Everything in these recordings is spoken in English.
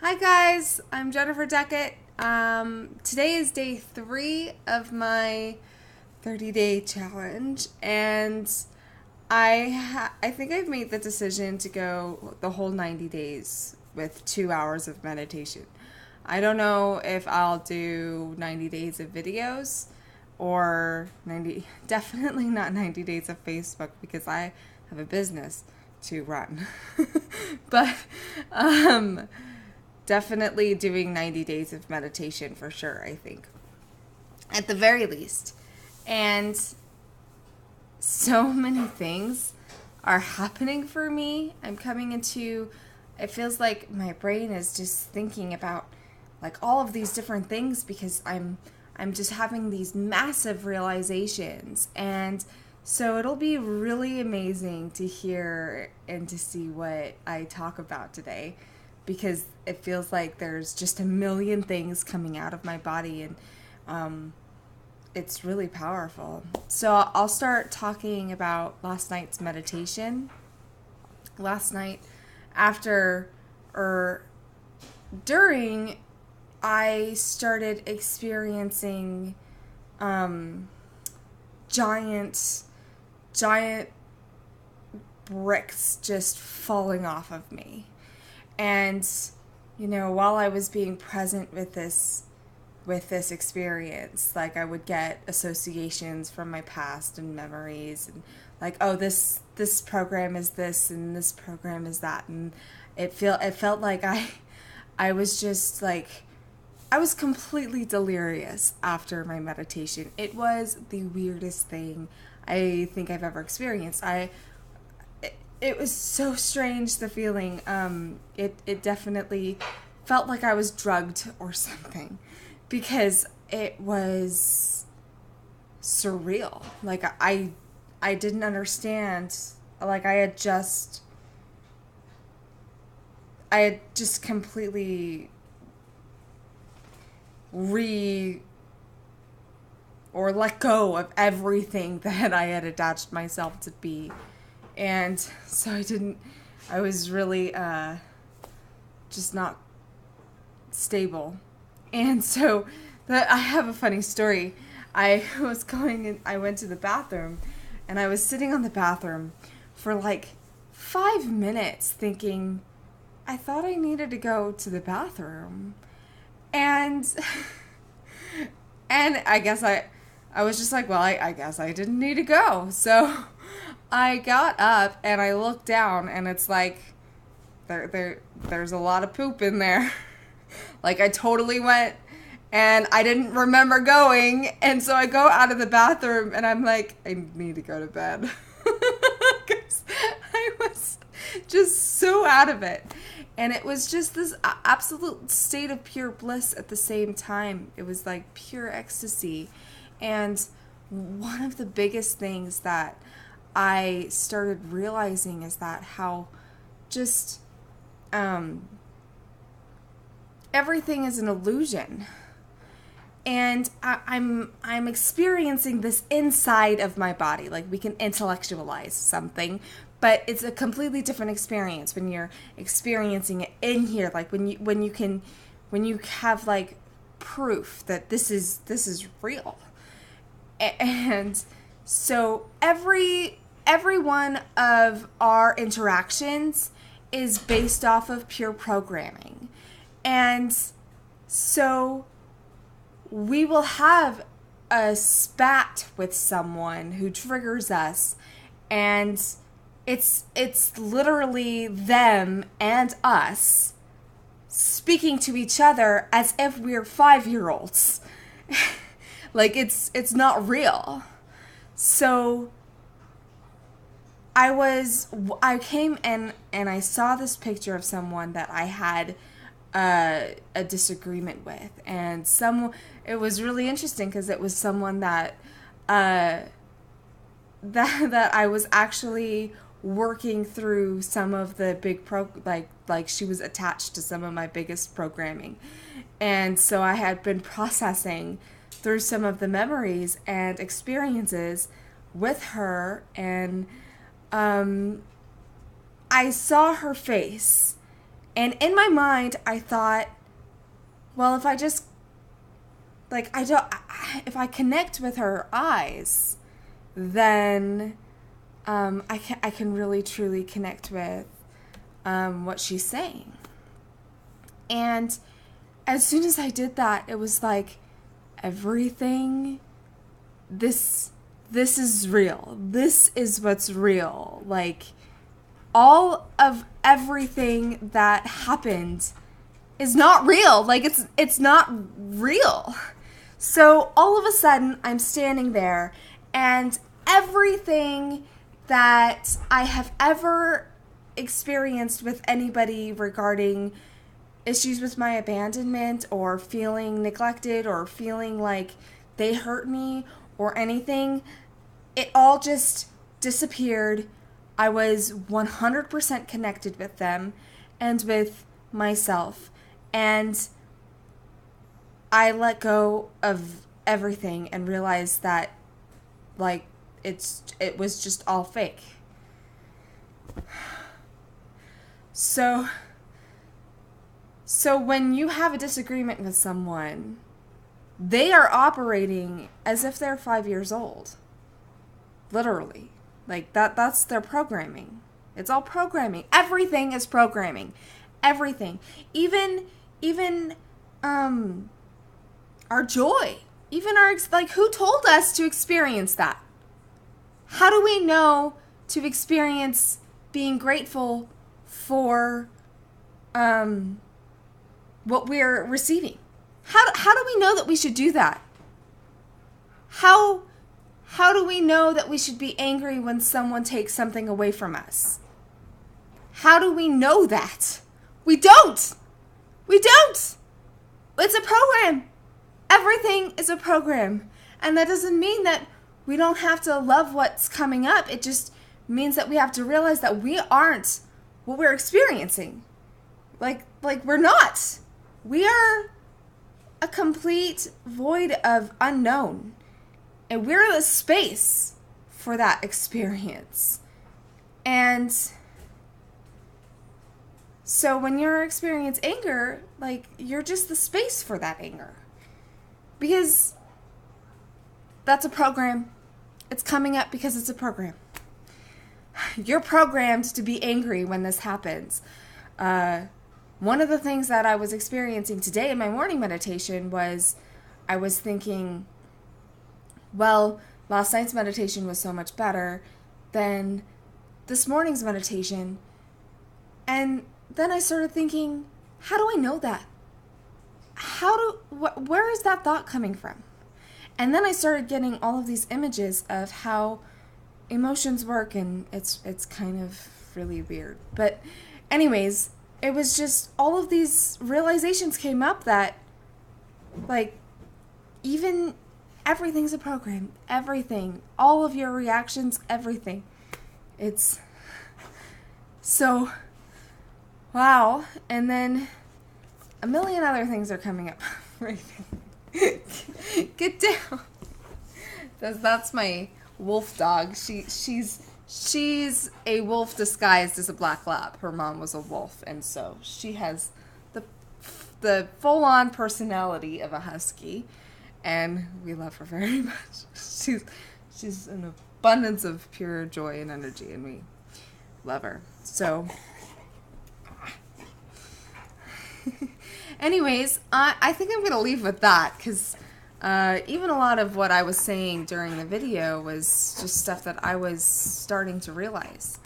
Hi guys, I'm Jennifer Deckett. Today is day 3 of my 30-day challenge, and I think I've made the decision to go the whole 90 days with 2 hours of meditation. I don't know if I'll do 90 days of videos or definitely not 90 days of Facebook because I have a business to run. but um definitely doing 90 days of meditation for sure, I think. At the very least. And so many things are happening for me. I'm coming into, it feels like my brain is just thinking about like all of these different things because I'm just having these massive realizations. And so it'll be really amazing to hear and to see what I talk about today because it feels like there's just a million things coming out of my body, and it's really powerful. So I'll start talking about last night's meditation. Last night, after or during, I started experiencing giant, giant bricks just falling off of me. And, while I was being present with this experience, like I would get associations from my past and memories and like, oh, this program is this and this program is that, and it felt like I was just like I was completely delirious after my meditation. It was the weirdest thing I think I've ever experienced. It was so strange, the feeling. It definitely felt like I was drugged or something because it was surreal. Like I didn't understand. Like I had just completely let go of everything that I had attached myself to be. And so I was really just not stable. And so I have a funny story. I went to the bathroom, and I was sitting on the bathroom for like 5 minutes thinking, I thought I needed to go to the bathroom. And and I was just like, well, I guess I didn't need to go. So I got up and I looked down, and it's like there's a lot of poop in there. Like I totally went, and I didn't remember going, and so I go out of the bathroom and I'm like, I need to go to bed. 'Cause I was just so out of it. And it was just this absolute state of pure bliss at the same time. It was like pure ecstasy. And one of the biggest things that I started realizing is that how just everything is an illusion. And I'm experiencing this inside of my body. Like we can intellectualize something, but it's a completely different experience when you're experiencing it in here. Like when you have like proof that this is real. And so every one of our interactions is based off of pure programming. And so we will have a spat with someone who triggers us, and it's literally them and us speaking to each other as if we're 5-year-olds. Like it's not real. So I came and I saw this picture of someone that I had a disagreement with, and it was really interesting because it was someone that that I was actually working through some of the big like she was attached to some of my biggest programming, and so I had been processing through some of the memories and experiences with her, and I saw her face, And in my mind, I thought, well, if I just, like, if I connect with her eyes, then I can really truly connect with what she's saying. And as soon as I did that, it was like everything, this is real. This is what's real. Like, all of everything that happened is not real. Like, it's not real. So all of a sudden, I'm standing there, and everything that I have ever experienced with anybody regarding issues with my abandonment or feeling neglected or feeling like they hurt me or anything, it all just disappeared. I was 100% connected with them and with myself. And I let go of everything and realized that, like, it was just all fake. So when you have a disagreement with someone, they are operating as if they're 5 years old. Literally. Like, that's their programming. It's all programming. Everything is programming. Everything. Even our joy. Even our, like, who told us to experience that? How do we know to experience being grateful for what we're receiving? How do we know that we should do that? How do we know that we should be angry when someone takes something away from us? How do we know that? We don't. We don't. It's a program. Everything is a program. And that doesn't mean that we don't have to love what's coming up. It just means that we have to realize that we aren't what we're experiencing. Like we're not. We are a complete void of unknown. And we're the space for that experience. And so when you experience anger, like, you're just the space for that anger. Because that's a program. It's coming up because it's a program. You're programmed to be angry when this happens. One of the things that I was experiencing today in my morning meditation was I was thinking, well, last night's meditation was so much better than this morning's meditation. And then I started thinking, how do I know that? Where is that thought coming from? And then I started getting all of these images of how emotions work, and it's kind of really weird. But anyways, it was just all of these realizations came up that, like, even everything's a program. Everything. All of your reactions, everything. It's so, wow. And then a million other things are coming up. Get down. That's my wolf dog. She's a wolf disguised as a black lab. Her mom was a wolf, and so she has the full-on personality of a husky, and we love her very much. She's an abundance of pure joy and energy, and we love her. So anyways, I think I'm going to leave with that, because even a lot of what I was saying during the video was just stuff that I was starting to realize.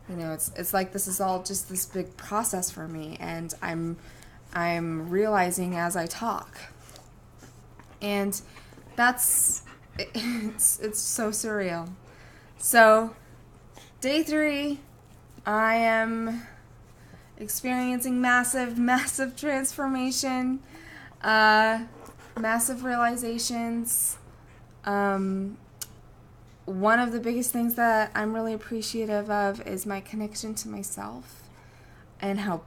You know, it's like this is all just this big process for me, and I'm realizing as I talk. And it's so surreal. So, day 3, I am experiencing massive transformation, massive realizations. One of the biggest things that I'm really appreciative of is my connection to myself, and how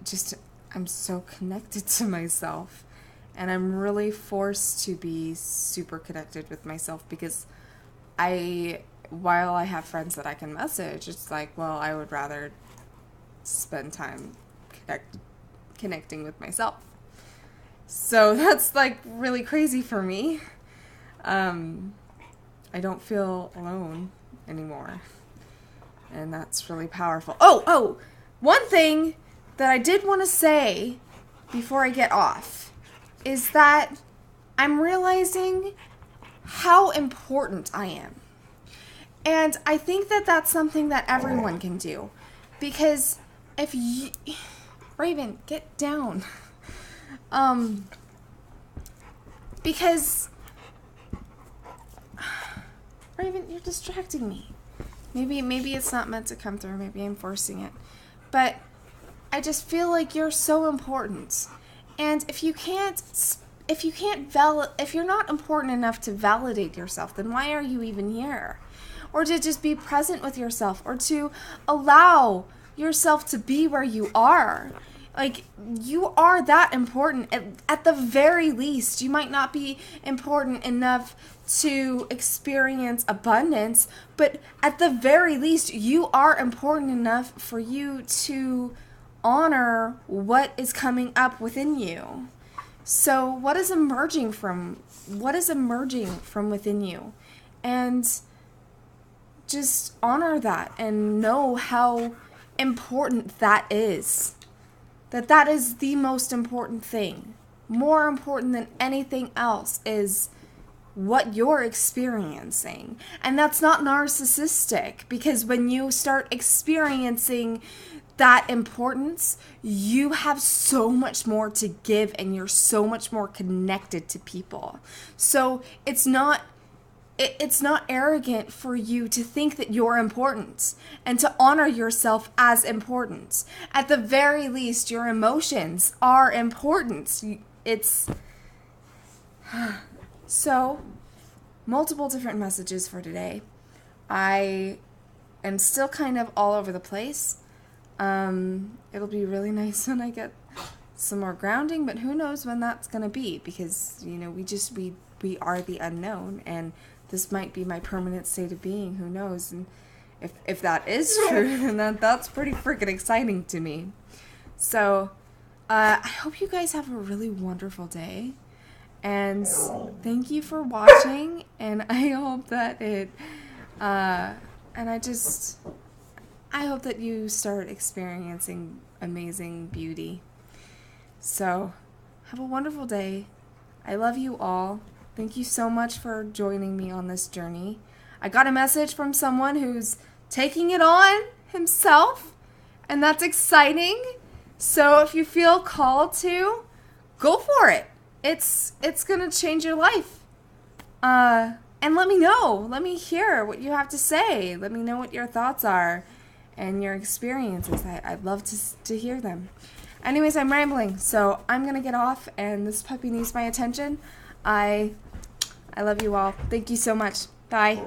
just I'm so connected to myself, and I'm really forced to be super connected with myself, because while I have friends that I can message, it's like, well, I would rather spend time connecting with myself. So that's like really crazy for me. I don't feel alone anymore. And that's really powerful. Oh, one thing that I did want to say before I get off is that I'm realizing how important I am. And I think that that's something that everyone can do. Because if you... Raven, get down. Because... Raven, you're distracting me. Maybe it's not meant to come through. Maybe I'm forcing it. But I just feel like you're so important. And if you're not important enough to validate yourself, then why are you even here? Or to just be present with yourself, or to allow yourself to be where you are. Like, you are that important. At the very least, you might not be important enough to experience abundance, but at the very least, you are important enough for you to honor what is coming up within you. So what is emerging from within you? And just honor that and know how important that is. That is the most important thing. More important than anything else is what you're experiencing. And that's not narcissistic, because when you start experiencing that importance, you have so much more to give and you're so much more connected to people. So it's not arrogant for you to think that you're important and to honor yourself as important. At the very least, your emotions are important. So, multiple different messages for today. I am still kind of all over the place. It'll be really nice when I get some more grounding, but who knows when that's going to be, because, we are the unknown, and this might be my permanent state of being. Who knows? And if that is true, then that's pretty freaking exciting to me. So, I hope you guys have a really wonderful day. And thank you for watching. And I hope that I hope that you start experiencing amazing beauty. So, have a wonderful day. I love you all. Thank you so much for joining me on this journey. I got a message from someone who's taking it on himself, and that's exciting. So if you feel called to, go for it. It's gonna change your life. And let me know. Let me hear what you have to say. Let me know what your thoughts are and your experiences. I'd love to hear them. Anyways, I'm rambling, so I'm gonna get off, and this puppy needs my attention. I love you all. Thank you so much. Bye.